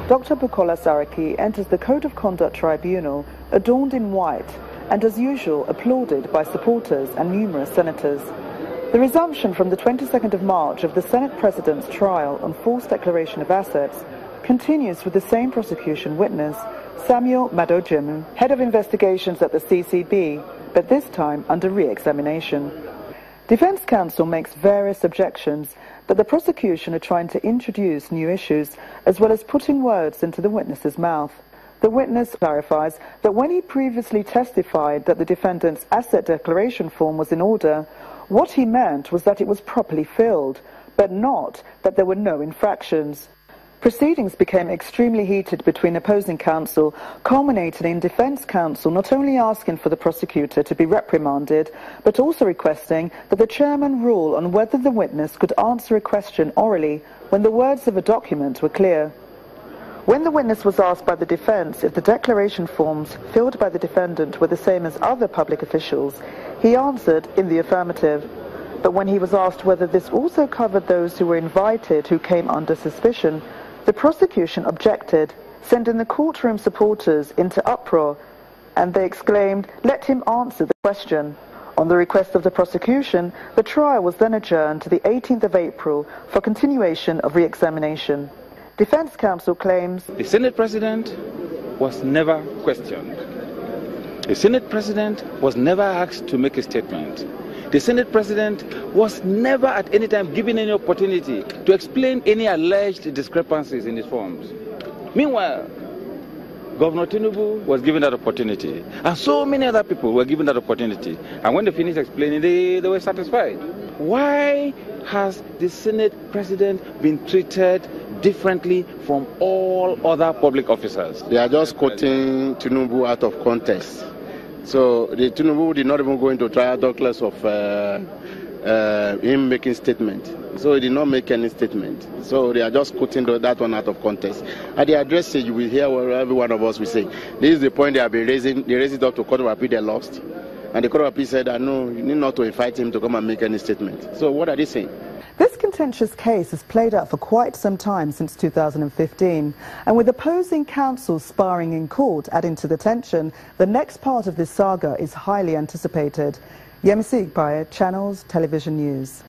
Dr. Bukola Saraki enters the Code of Conduct Tribunal adorned in white and, as usual, applauded by supporters and numerous senators. The resumption from the 22nd of March of the Senate President's trial on false declaration of assets continues with the same prosecution witness, Samuel Madojemu, head of investigations at the CCT, but this time under re-examination. Defense counsel makes various objections that the prosecution are trying to introduce new issues as well as putting words into the witness's mouth. The witness clarifies that when he previously testified that the defendant's asset declaration form was in order, what he meant was that it was properly filled, but not that there were no infractions. Proceedings became extremely heated between opposing counsel, culminating in defense counsel not only asking for the prosecutor to be reprimanded, but also requesting that the chairman rule on whether the witness could answer a question orally when the words of a document were clear. When the witness was asked by the defense if the declaration forms filled by the defendant were the same as other public officials, he answered in the affirmative. But when he was asked whether this also covered those who were invited who came under suspicion, the prosecution objected, sending the courtroom supporters into uproar, and they exclaimed, "Let him answer the question." On the request of the prosecution, the trial was then adjourned to the 18th of April for continuation of re-examination. Defense counsel claims the Senate President was never questioned. The Senate President was never asked to make a statement. The Senate President was never at any time given any opportunity to explain any alleged discrepancies in his forms. Meanwhile, Governor Tinubu was given that opportunity, and so many other people were given that opportunity. And when they finished explaining, they were satisfied. Why has the Senate President been treated differently from all other public officers? They are just quoting Tinubu out of context. So the Tinubu did not even go into trial documents of him making statement. So he did not make any statement. So they are just quoting that one out of context. At the address, you will hear what every one of us will say. This is the point they have been raising. They raised it up to Court of Appeal, they lost. And the Court of Appeal said that no, you need not to invite him to come and make any statement. So what are they saying? this contentious case has played out for quite some time since 2015, and with opposing counsels sparring in court adding to the tension, the next part of this saga is highly anticipated. Yemisi Igbaye, Channels Television News.